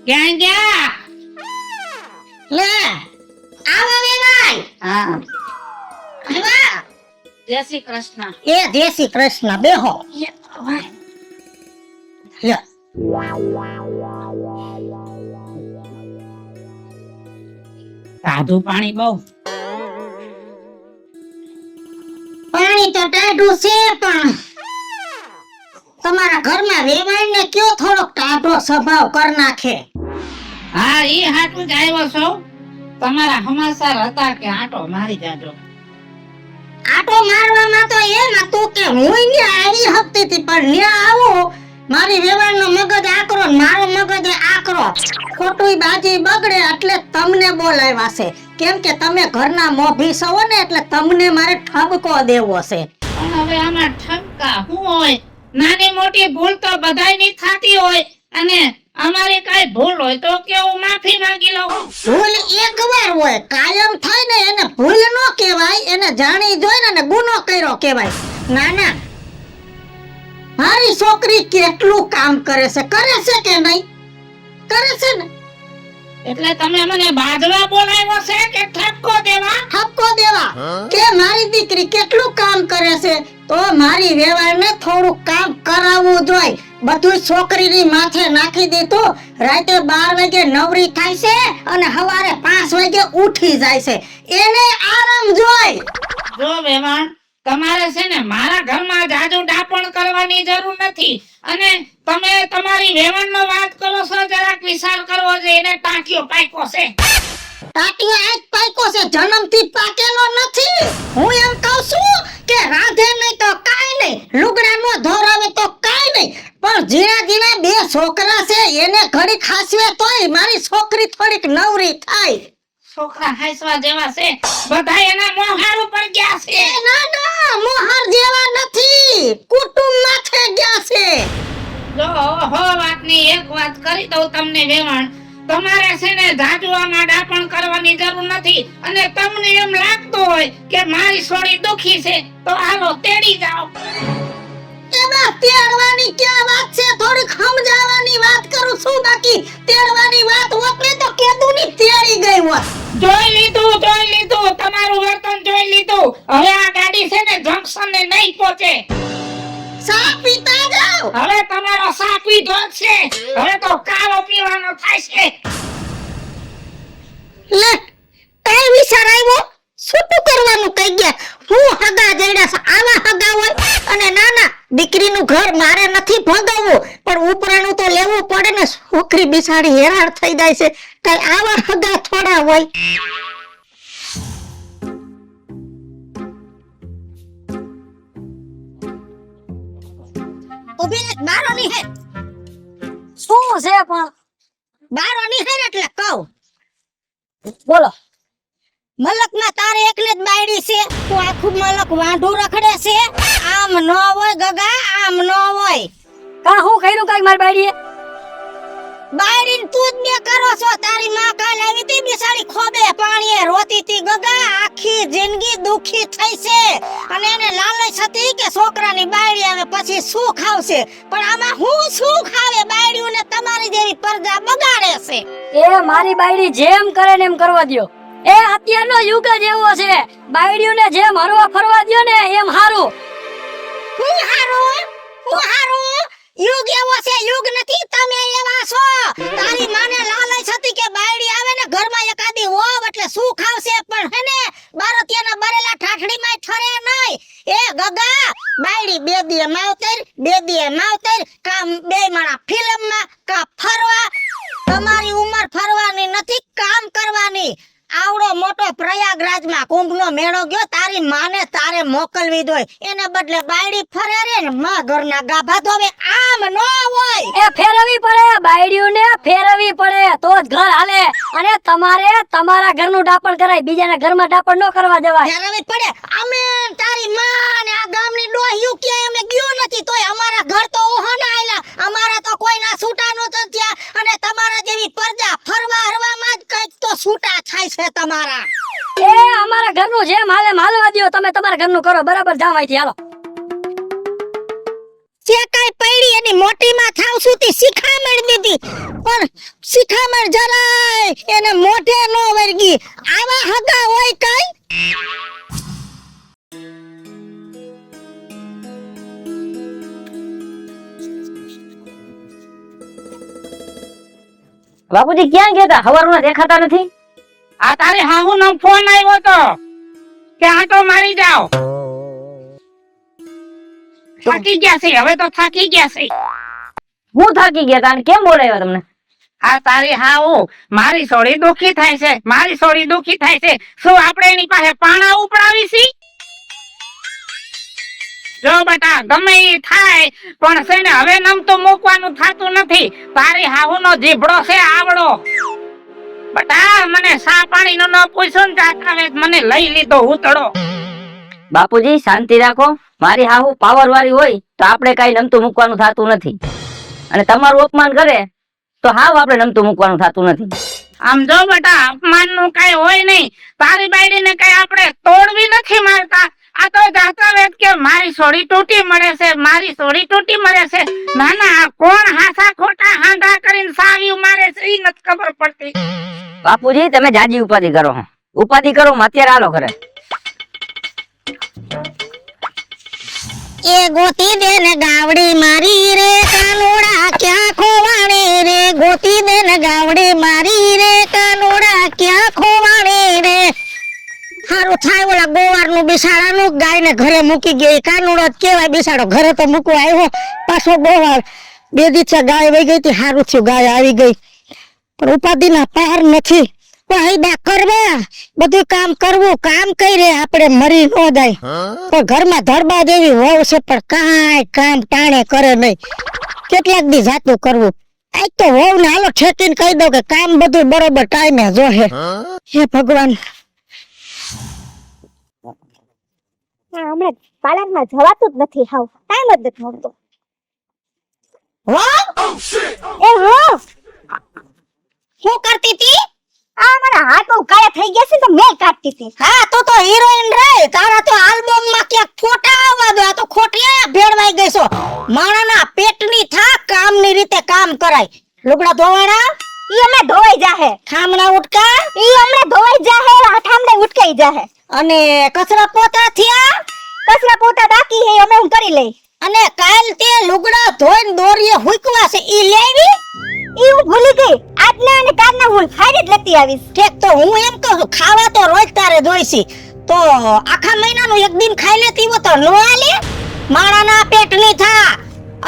ક્યાં ગયા? લે આવો વેવાય. હા, આવા. જય શ્રી કૃષ્ણ. એ જય શ્રી કૃષ્ણ. બેહો. લે સાધુ પાણી બહુ. પાણી તો ટાઢું છે, પણ તમારા ઘરમાં વેવાઈને કયો થોડોક ટાઢો સ્વભાવ કર નાખે. હા, ઈ હાટું જ આવ્યો છું. તમારા સમાચાર હતા કે આટો મારી જાજો. આટો મારવામાં તો એમ હતું કે હું ન્યા આવી હકતી હતી, પણ ન્યા આવું મારી વેવાણનો મગજ આકરો ને મારો મગજ આકરો. ખોટું બાજી બગડે એટલે તમને બોલાવ્યા છે. કેમ કે તમે ઘરના મોભી છો ને, એટલે તમને મારે ઠપકો દેવો છે. પણ હવે આમાં ઠપકા શું હોય? નાની મોટી ભૂલ તો બધાયની થતી હોય, અને અમારી કઈ ભૂલ હોય તો કેવું માફી માંગી લઉં. ભૂલ એકવાર હોય, કાયમ થાય ને એને ભૂલ ન કહેવાય, એને જાણી જોઈને ને ગુનો કર્યો કહેવાય. ના ના, મારી છોકરી કેટલું કામ કરે છે કે નહીં? કરે છે ને. એટલે તમે મને બાજવા બોલાવ્યો છે કે ઠપકો દેવા? ઠપકો દેવા કે મારી દીકરી કેટલું કામ કરે છે, તો મારી વેવાણને થોડું કામ કરાવવું જોઈએ. બધું છોકરીની માથે નાખી દીધું. રાતે 12 વાગે નવરી થાય છે અને સવારે 5 વાગે ઉઠી જાય છે. એને આરામ જોઈ. જો વેવાણ, તમારે છે ને મારા ઘરમાં જાજુ ડાપણ કરવાની જરૂર નથી, અને તમે તમારી વેવાણનો વાત કરો છો, જરાક વિચાર કરવો જોઈએ. એને ટાંકીઓ પાક્યો છે. ટાટીઓ આજ પાક્યો છે, જન્મથી પાકેલો નથી. હું એમ કહું છું કે રાધે નહીં તો કાઈ નહીં, લુગડા નો ધોરાવે તો કાઈ નહીં, પણ જીણા જીણા 2 છોકરા છે, એને ઘડી ખાસવે તોય મારી છોકરી થોડીક નવરી થાય. છોકરા હાંસવા જેવા છે, બધા એના મોહાર ઉપર ગયા છે. એ ના ના, મોહર જેવા નથી, કુટુંબ માથે ગયા છે. જો હો વાતની એક વાત કરી દઉં તમને વેવાણ, તમારે છે ને જાજુ આમાં ડાપણ કરવાની જરૂર નથી, અને તમને એમ લાગતું હોય કે મારી છોડી દુખી છે તો હાલો તેડી જાઓ. એમાં તેડવાની ક્યાં વાત છે? થોડીક સમજાવવાની વાત કરું છું. બાકી તેડવાની વાત હોત ને તો કેદુની તેડી ગઈ હોત. જોઈ લીધું, તમારું વર્તન જોઈ લીધું. હવે આ ગાડી છે ને જંકશન ને નહીં પહોંચે. સા પીતા જાવ. હવે તમારો સા પીધો જ છે, હવે તો કાળો પીવાનો થાય છે. લે કઈ વિચાર આવ્યો? છૂટું કરવાનું કહી ગયા. હું હગા જઈડા છે, આવા હગા હોય. અને નાના દીકરીનું ઘર મારે નથી ભોગવવું, પણ ઉપરાણું તો લેવું પડે ને. છોકરી બિચારી હેરાન થઈ જાય છે, કઈ આવા હગા થોડા હોય. ઉભી રે, બારો ની હે. શું છે પણ? બારો ની હે એટલે કહું. બોલો. મલકમાં તારે એકલે જ બાયડી છે, તો આખું મલક વાંઢું રખડે છે. આમ ન હોય ગગા, આમ ન હોય. કા હું કર્યું કાઈ માર બાયડીએ? બાયડીને તું જ બે કરો છો. તારી માં કાલ આવી તી બિચારી ખોબે પાણીએ રોતી તી ગગા. આખી જિંદગી દુખી થઈ છે, અને એને લાલચ હતી કે છોકરાની બાયડી આવે પછી શું ખાવશે. પણ આમાં હું શું ખાવે? બાયડીઓને તમારી જેવી પરજા બગાડે છે. એ મારી બાયડી જેમ કરે ને એમ કરવા દ્યો. એ અત્યારનો યુગ જ એવો છે, બાયડીઓને જેમ હરવા ફરવા દ્યો ને એમ હારું. હું હારું? યુગ એવો છે? યુગ નથી, તમે એવા છો. તારી માને લાલચ હતી કે બાયડી આવે ને ઘરમાં એકાદી હોવ એટલે શું ખાવશે, પણ હે ને બારોતિયાના બરેલા ઠાઠડીમાં ઠરે નહીં. એ ગગા, બાયડી 2 દીએ માવતર, 2 દીએ માવતર, કામ 2 માણા ફિલ્મમાં, કા ફરવા. તમારી ઉંમર ફરવાની નથી, કામ કરવાની. આવડો મોટો પ્રયાગરાજમાં કુંભનો મેળો ગયો, તારી માને તારે મોકલવી દોય, એને બદલે બાયડી ફરે રે ને માં ઘરના ગાભા ધોવે. આમ ન હોય. એ ફેરવી પડે, બાયડીઓને ફેરવી પડે તો જ ઘર હાલે. અને તમારે તમારા ઘરનું ડાપણ કરાય, બીજાના ઘરમાં ડાપણ ન કરવા દેવાય. ફેરવી પડે. અમે તારી માં ને આ ગામની ડોહ્યું કે અમે ગયો નથી, તોય અમારા ઘર તો ઓહના આયલા. અમારા તો કોઈના છૂટા નહોતા થયા, અને તમારા જેવી પરજા ફરવા હરવામાં જ કઈક તો છૂટા થાય છે તમારા. એ અમારા ઘરનું જેમ હાલે હાલવા દ્યો. તમે તમારા ઘરનું કરો, બરાબર જાવ અહીંથી, હાલો. જે કાઈ પડી એની મોટીમાં થાવ સુધી શિખામણ દીધી પણ શિખામણ જરાય એને મોઢે નો વર્ગી આવા હગા હોય કાઈ બાપુજી ક્યાં ગયા તા? હવારમાં દેખાતા નથી. આ તારી હાહુનો ફોન આવ્યો તો કે આટો મારી જાઓ. થાકી ગયા છે, હવે તો થાકી ગયા છે. હું થાકી ગયા તા અને કેમ બોલાવ્યા તમને? આ તારી હાહુ મારી સોળી દુખી થાય છે, મારી સોળી દુખી થાય છે. શું આપણે એની પાસે પાણા ઉપડાવી છી? જો બેટા ગમે ઈ થાય પણ છે ને હવે નમતું મૂકવાનું થાતું નથી. તારી હાહુનો જીભડો છે આવડો. બેટા મને સા પાણીનો ન પૂછ્યું ને જાતા મને લઈ લીધો ઉતડો. બાપુજી શાંતિ રાખો. મારી હાહુ પાવર વાળી હોય તો આપણે કઈ નમતું મૂકવાનું થતું નથી, અને તમારું અપમાન કરે તો હાવ આપણે નમતું મૂકવાનું થતું નથી. આમ જો બેટા અપમાન નું કઈ હોય નહીં. તારી બાયડી ને કઈ આપણે તોડવી નથી મારતા. આ તો જાતા વેત કે મારી સોડી તૂટી મળે છે, મારી સોડી તૂટી મળે છે. ના ના કોણ હાસા ખોટા હાંધા કરીને સાવ્યું મારે છે ઈ નથી ખબર પડતી. બાપુજી તમે જાજી ઉપાધિ કરો. ઉપાધિ કરો અત્યારે આલો ઘરે. એ ગોતી દે ને ગાવડી મારી રે કાનુડા ક્યાં ખોવાડે રે ગોતી દે ને ગાવડી મારી રે કાનુડા ક્યાં ખોવાડે રે હારું થાય ઓલા ગોવારનું બિસાડાનું ગાયને ઘરે મૂકી ગઈ કાનુડો જ કેવાય બિસાડો ઘરે તો મૂકવા આવ્યો પાછો ગોવાર 2 દિવસે ગાય વહી ગઈ હતી હારું થયું ગાય આવી ગઈ પણ ઉપાધિના પાર નથી વાયદા કરવા બધું કામ કરવું કામ કરે આપણે મરી ન જાય પણ ઘરમાં ધરબા દેવી વહુ છે પણ કાંઈ કામ ટાણે કરે નહીં કેટલાક દી જાતું કરવું આજ તો વહુ ને હાલો ઠેકીને કહી દઉં કે કામ બધું બરોબર ટાઈમે જોહે હે ભગવાન હમણાં પાર્લરમાં જવાતું જ નથી હાવ ટાઈમ જ નથી મળતો એ હો શું કરતી હતી આ મારા હાથ બહુ કાળા થઈ ગયા છે તો મેં કાઢતી હતી હા તો હિરોઈન રે તારા તો આલ્બમ માં ક્યાંક ફોટા આવવા દો આ તો ખોટી આયા ભેળવાઈ ગઈ છો માણાના પેટની થા કામની રીતે કામ કરાય લુગડા ધોવાના ઈ અમે ધોવાઈ જાહે ઠામણા ઉટકા ઈ અમને ધોવાઈ જાહે હાથામને ઉટકાઈ જાહે અને કચરા પોતા થયા કચરા પોતા બાકી હે અમે હું કરી લઈ અને કાલ તે લુગડા ધોઈને દોરીએ હુકવા છે ઈ લેવી ઈ હું ભૂલી ગઈ આજના અને કાલના હું ફાડી જ લેતી આવીશ ઠેક તો હું એમ કહું છું ખાવા તો રોજ તારે જોઈશી તો આખા મહિનાનું એક દિન ખાઈ લેતી હો તો નો આલે માણાના પેટની થા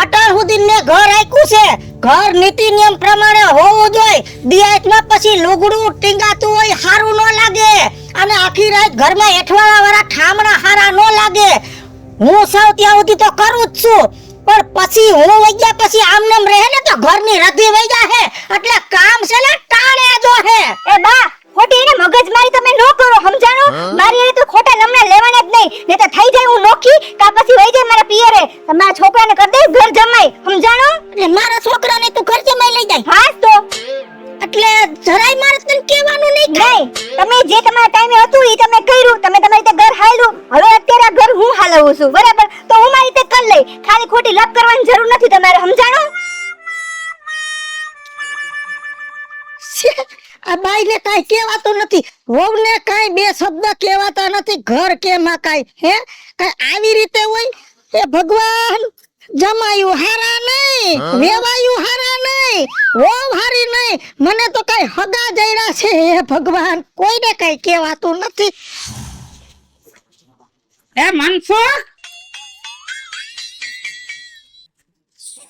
અટલ સુધી ને ઘર આખ્યું છે ઘર નીતિ નિયમ પ્રમાણે હોવું જોઈએ દિયાતમાં પછી લુગડું ટીંગાતું હોય હારું ન લાગે અને આખી રાત ઘરમાં એઠવાડા વાળા ઠામણા હારા ન લાગે હું સૌ ત્યાં સુધી તો કરું જ છું પણ પછી હું વઈ ગયા પછી આમનેમ રહે ને તો ઘરની રધી વઈ જાહે એટલે કામ છે ને ટાણે જો હે એ બા ખોટી એને મગજ મારી તમે નો કરો સમજાણો મારી એ તો ખોટા લમણા લેવાના જ નહીં ને તો થઈ જાય હું નોખી કા પછી વઈ જાય મારા પિયરે તમારા છોકરાને કરી દે ઘર જમાઈ સમજાણો એટલે મારા છોકરાને તું ઘર જમાઈ લઈ જાય હાસ તો એટલે જરાય મારે તને કહેવાનું નહીં નહીં તમે જે તમારા ટાઈમે હતું ઈ તમે કર્યું તમે તમારી રીતે ઘર હાલ્યું હવે અત્યારે આ ઘર હું હાલવું છું બરાબર તો હું મારી રીતે કરી લઈ ખાલી ખોટી લપ કરવાની જરૂર નથી તમારે સમજાણો આ બાઈને કાઈ કહેવાતું નથી વહુને કાઈ બે શબ્દ કહેવાતા નથી ઘર કેમાં કાઈ હે કાઈ આવી રીતે હોય એ ભગવાન જમાયું હારા નહીં વેવાયું હારા નહીં વહુ હારી નહીં મને તો કાઈ હગા જયડા છે હે ભગવાન કોઈને કાઈ કહેવાતું નથી એ મનસુખ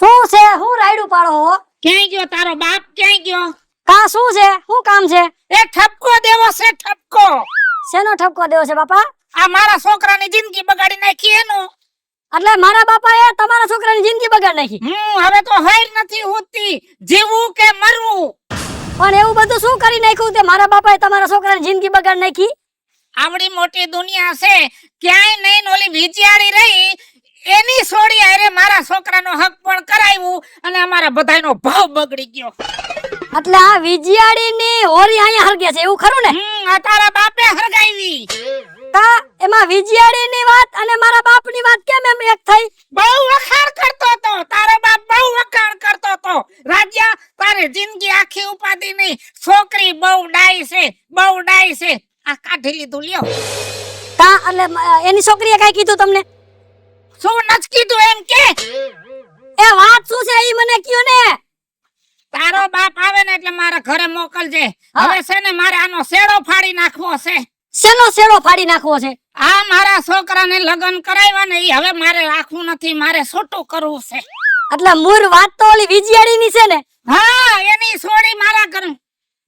શું છે? હું રાયડું પાડો હો? ક્યાંય ગયો તારો બાપ? ક્યાંય ગયો? કા શું છે? શું કામ છે? એ ઠપકો દેવો છે ઠપકો. શેનો ઠપકો દેવો છે બાપા? આ મારા છોકરાની જિંદગી બગાડી નાખી એનું. એટલે મારા બાપાએ તમારા છોકરાની જિંદગી બગાડી નાખી? હવે તો હૈર નથી હોતી જીવવું કે મરવું. પણ એવું બધું શું કરી નાખ્યું તે મારા બાપાએ તમારા છોકરાની જિંદગી બગાડી નાખી? આવડી મોટી દુનિયા છે ક્યાંય નહીં ઓલી વિચારી રહી એની છોડી અરે મારા છોકરાનો હક પણ કરાવ્યું અને અમારા બધાયનો ભાવ બગડી ગયો. એટલે આ વિજયાડીની હોરી અહીંયા હરગે છે એવું ખરું ને? આ તારા બાપે હરગાવી. કા એમાં વિજયાડીની વાત અને મારા બાપની વાત કેમ એમ એક થઈ? બહુ વખાણ કરતો તો તારો બાપ, બહુ વખાણ કરતો તો. રાજ્યા, તારે જિંદગી આખી ઉપાધિ નહીં. છોકરી બહુ ડાઈ છે, બહુ ડાઈ છે. આ કાઢી લીધું, લ્યો. તા એટલે એની છોકરીએ કઈ કીધું તમને? શું નચ કીધું એમ કે? એ વાત શું છે ઈ મને કયો ને. તારો બાપ આવે ને એટલે મારા ઘરે મોકલજે. હા. હવે છે ને મારે આનો શેડો ફાડી નાખવો છે. શેનો શેડો ફાડી નાખવો છે? આ મારા છોકરાને લગ્ન કરાવ્યા ને ઈ હવે મારે રાખવું નથી, મારે છૂટું કરવું છે. એટલે મૂળ વાત તો ઓલી વિજયાડીની છે ને? હા, એની છોડી મારા ઘર.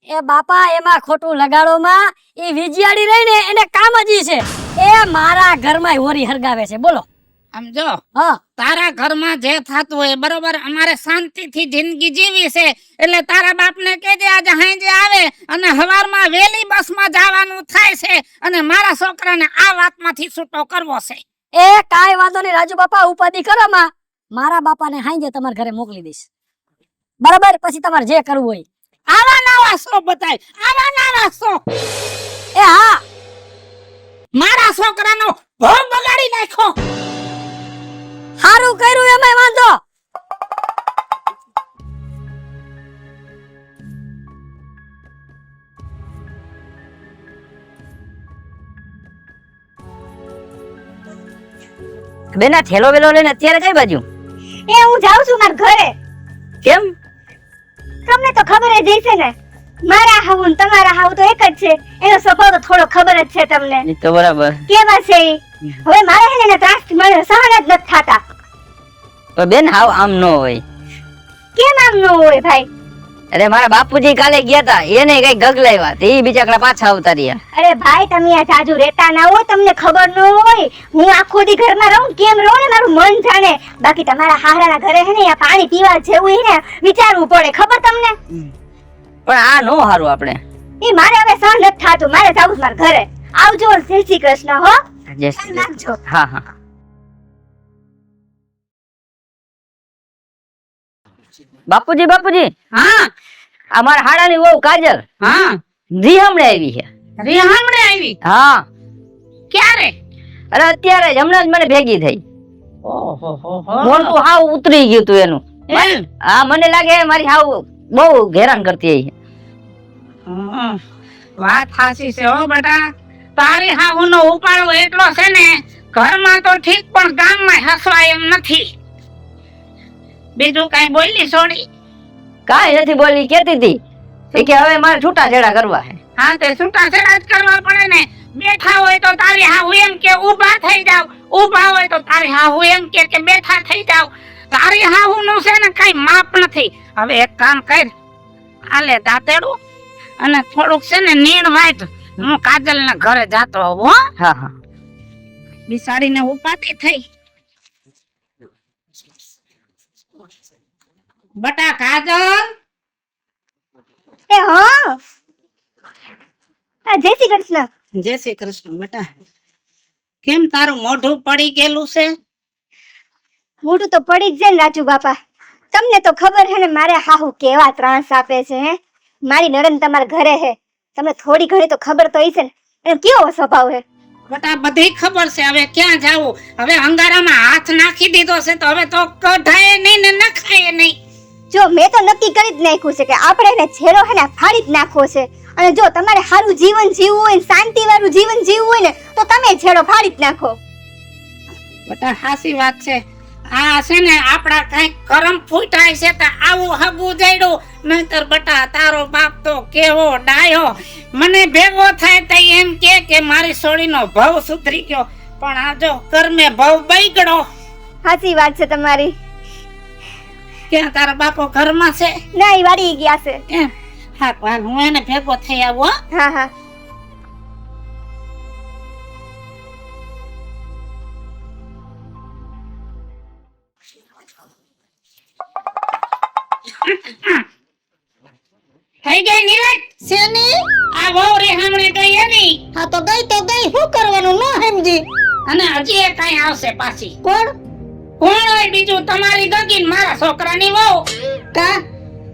એ બાપા એમાં ખોટું લગાડોમાં. એ વિજયાડી રહી ને એને કામ જ ઈ છે. એ મારા ઘરમાં હોરી હરગાવે છે. બોલો. સમજો, હા, તારા ઘરમાં જે થાતું હોય બરોબર, અમારે શાંતિથી જિંદગી જીવી છે. એટલે તારા બાપને કહેજે આજે હાંજે આવે અને હવારમાં વેલી બસમાં જવાનું થાય છે અને મારા છોકરાને આ વાતમાંથી છૂટો કરવો છે. એ કાઈ વાંધો નહીં રાજુ બાપા, ઉપાધિ કરો માં. મારા બાપાને હાંજે તમારા ઘરે મોકલી દઈશ. બરાબર? પછી તમારે જે કરવું હોય. આવા નવા શો બતાય, આવા નવા શો. એ હા, મારા છોકરાનો ભોગ બગાડી નાખ્યો. હારું કર્યું એમાંય વાંધો. બેન, આ થેલો વેલો લઈને અત્યારે કઈ બાજુ? એ હું જાઉં છું મારા ઘરે. કેમ? તમને તો ખબર જ હશે ને, મારા હાવ ને તમારા હાવ તો એક જ છે. એનો સ્વભાવ તો થોડો ખબર જ છે તમને. ઈ તો બરાબર. કેવા છે ઈ? હવે મારે હે ને ત્રાસ મને સહન જ નથી થાતા. પણ બેન, હાવ આમ ન હોય. કેમ આમ ન હોય ભાઈ? અરે મારા બાપુજી કાલે ગયા તા, એને કઈ ગગલાવ્યા તે બીજા પાછા આવતા રહ્યા. અરે ભાઈ તમે આ જાજુ રહેતા ના હોય, તમને ખબર ન હોય. હું આખો દી ઘરમાં રહું કેમ રહું ને મારું મન જાણે. બાકી તમારા હાહરાના ઘરે હે ને આ પાણી પીવા જેવું હે ને વિચારવું પડે. ખબર તમને? પણ આ નો હારું આપણે. એ મારે હવે સહન નથી થાતું. મારે જાવું છે મારા ઘરે. આવજો. જય શ્રી કૃષ્ણ. હો, જય શ્રી નાખજો. કૃષ્ણ. હા હા. બાપુજી, બાપુજી, હા અમારા હાડાની વહુ કાજલ હા, જી હમણે આવી છે. રી હમણે આવી. હા, ક્યારે? અરે અત્યારે જ, હમણાં જ મને ભેગી થઈ. ઓહો હો મોટું હાવ ઉતરી ગયું તું એનું. એમ? હા, મને લાગે મારી હાવ બહુ હેરાન કરતી છે. હમ, વાત સાચી છે હો બેટા. તારી હાહુનો ઉપાડો એટલો છે ને, ઘરમાં તો ઠીક પણ ગામમાં હસવાય એમ નથી. બીજું કઈ બોલી છોડી? કાંઈ નથી બોલી, કેતી હતી એ કે હવે મારે છૂટાછેડા કરવા છે. હા, તે છૂટાછેડા જ કરવા પડે ને. બેઠા હોય તો તારી હાહુ એમ કે ઊભા થઈ જાવ, ઊભા હોય તો તારી હાહુ એમ કે બેઠા થઈ જાવ. તારી હાહુનું છે ને કઈ માપ નથી. હવે એક કામ કર, આલે દાંતેડું અને થોડુંક છે ને નીણ વાટ. હું કાજલના ઘરે જાતો હોઉં હો. હા હા. બિસાડીને ઉપાતી થઈ. બટા કાજલ, એ હા. જય શ્રી કૃષ્ણ. જય શ્રી કૃષ્ણ. બેટા કેમ તારું મોઢું પડી ગયેલું છે? મોઢું તો પડી જ જાય ને રાજુ બાપા. તમને તો ખબર હે ને મારે હાહુ કેવા ત્રાસ આપે છે. હે, મારી નણંદ તમારા ઘરે હે. તમને થોડી ઘણી તો ખબર તો હશે ને એનો કેવો સ્વભાવ હે. બટા બધી ખબર છે. હવે ક્યાં જાવું? હવે અંગારામાં હાથ નાખી દીધો છે તો હવે તો કઢાય નહીં ને નખાય નહીં. જો મેં તો નક્કી કરી જ નાખ્યું છે કે આપણે એને છેડો હે ને ફાડી જ નાખવો છે. અને જો તમારે સારું જીવન જીવવું હોય ને શાંતિ વાળું જીવન જીવવું હોય ને તો તમે છેડો ફાડી જ નાખો. બટા સાચી વાત છે. આ છે ને આપડા કઈક કરમ ફૂટાય છે તો આવું હગું જઈડું. નહીતર બટા તારો બાપ તો કેવો ડાયો. મને ભેગો થાય તો એમ કે મારી સોડીનો ભાવ સુધરી ગયો. પણ આ જો કર્મે ભાવ બગડો. સાચી વાત છે તમારી. ક્યાં તારા બાપો ઘરમાં છે? ના, ઈ વાડી ગયા છે. એમ? હા, હાલ હું એને ભેગો થઈ આવું. હો. હા હા. થઈ ગઈ નિરાત શેની? આ વહુ રે હમણે ગઈ એની. હા તો ગઈ શું કરવાનું ન સમજી? અને હજી એ કઈ આવશે પાછી. કોણ? કોણ હોય બીજું? તમારી ગગીન મારા છોકરાની વહુ. કા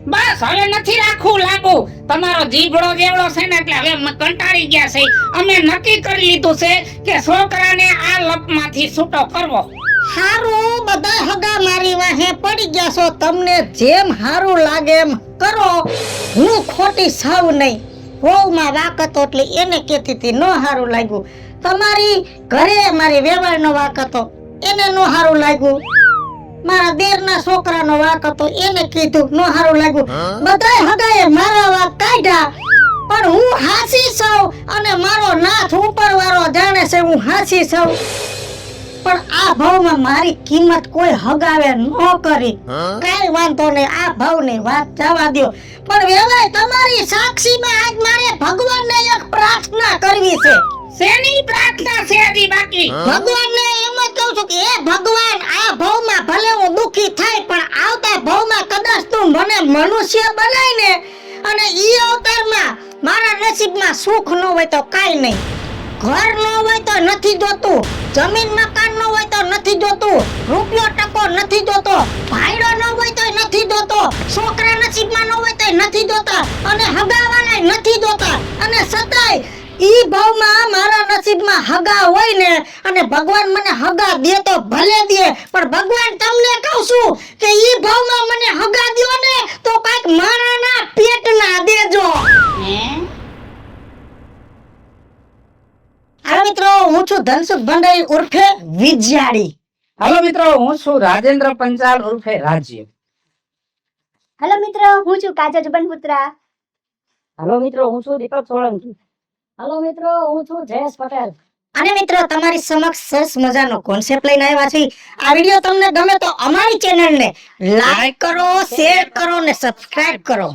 બસ હવે નથી રાખવું લાગુ. તમારો જીભડો જેવડો છે ને એટલે હવે અમે કંટાળી ગયા છે. અમે નક્કી કરી લીધું છે કે છોકરાને આ લપમાંથી છૂટો કરવો. હારું બધા હગા મારી વાહે પડી ગયા છો, તમને જેમ હારું લાગે એમ કરો. હું ખોટી સાવ નહીં. હોવમાં વાક હતો એટલે એને કહેતી હતી નો હારું લાગ્યું. તમારી ઘરે મારી વેવાળનો વાક હતો એને નો હારું લાગ્યું. મારા દેરના છોકરાનો વાક હતો એને કીધું નો હારું લાગ્યું. બધાય હગાએ મારા વાક કાઢ્યા, પણ હું હાસી છું અને મારો નાથ ઉપરવાળો જાણે છે હું હાસી છું. પણ આ ભાવમાં મારી કિંમત કોઈ હગાવે ન કરી. કઈ વાંધો નહીં, આ ભાવની વાત જવા દો. પણ વેવાય તમારી સાક્ષીમાં આજ મારે ભગવાનને એક પ્રાર્થના કરવી છે. શેની પ્રાર્થના છે હજી બાકી? ભગવાનને એમ જ કહું છું કે હે ભગવાન, આ ભાવમાં ભલે હું દુખી થાય પણ આવતા ભાવમાં કદાચ તું મને મનુષ્ય બનાવીને અને ઈ અવતારમાં મારા નસીબમાં સુખ ન હોય તો કાઈ નહીં. ઘર ન હોય તો નથી જોતું, જમીન મકાન ન હોય તો નથી જોતું, રૂપિયો ટકો નથી જોતો, ભાઈડો ન હોય તો નથી જોતો, છોકરા નસીબમાં ન હોય તો નથી જોતા, અને હગાવાળા નથી જોતા. અને સતાય ઈ ભાવમાં મારા નસીબમાં હગા હોય ને અને ભગવાન મને હગા દે તો ભલે દે, પણ ભગવાન તમને કહું છું કે ઈ ભાવમાં મને હગા દ્યો ને તો કાઈક મારાના પેટના દેજો. હાલો મિત્રો, હું છું ધનસુખ ભંડારી ઉર્ફે વિજયાડી. હાલો મિત્રો, હું છું રાજેન્દ્ર પંચાલ ઉર્ફે રાજ્ય. હેલો મિત્રો, હું છું કાજલ બનપુત્રા. હાલો મિત્રો, હું છું દીપક સોલંકી. હાલો મિત્રો, હું છું જયેશ પટેલ. અને મિત્રો, તમારી સમક્ષ સરસ મજાનો કોન્સેપ્ટ લઈને આવ્યા છીએ. આ વિડીયો તમને ગમે તો અમારી ચેનલને લાઈક કરો, શેર કરો ને સબસ્ક્રાઇબ કરો.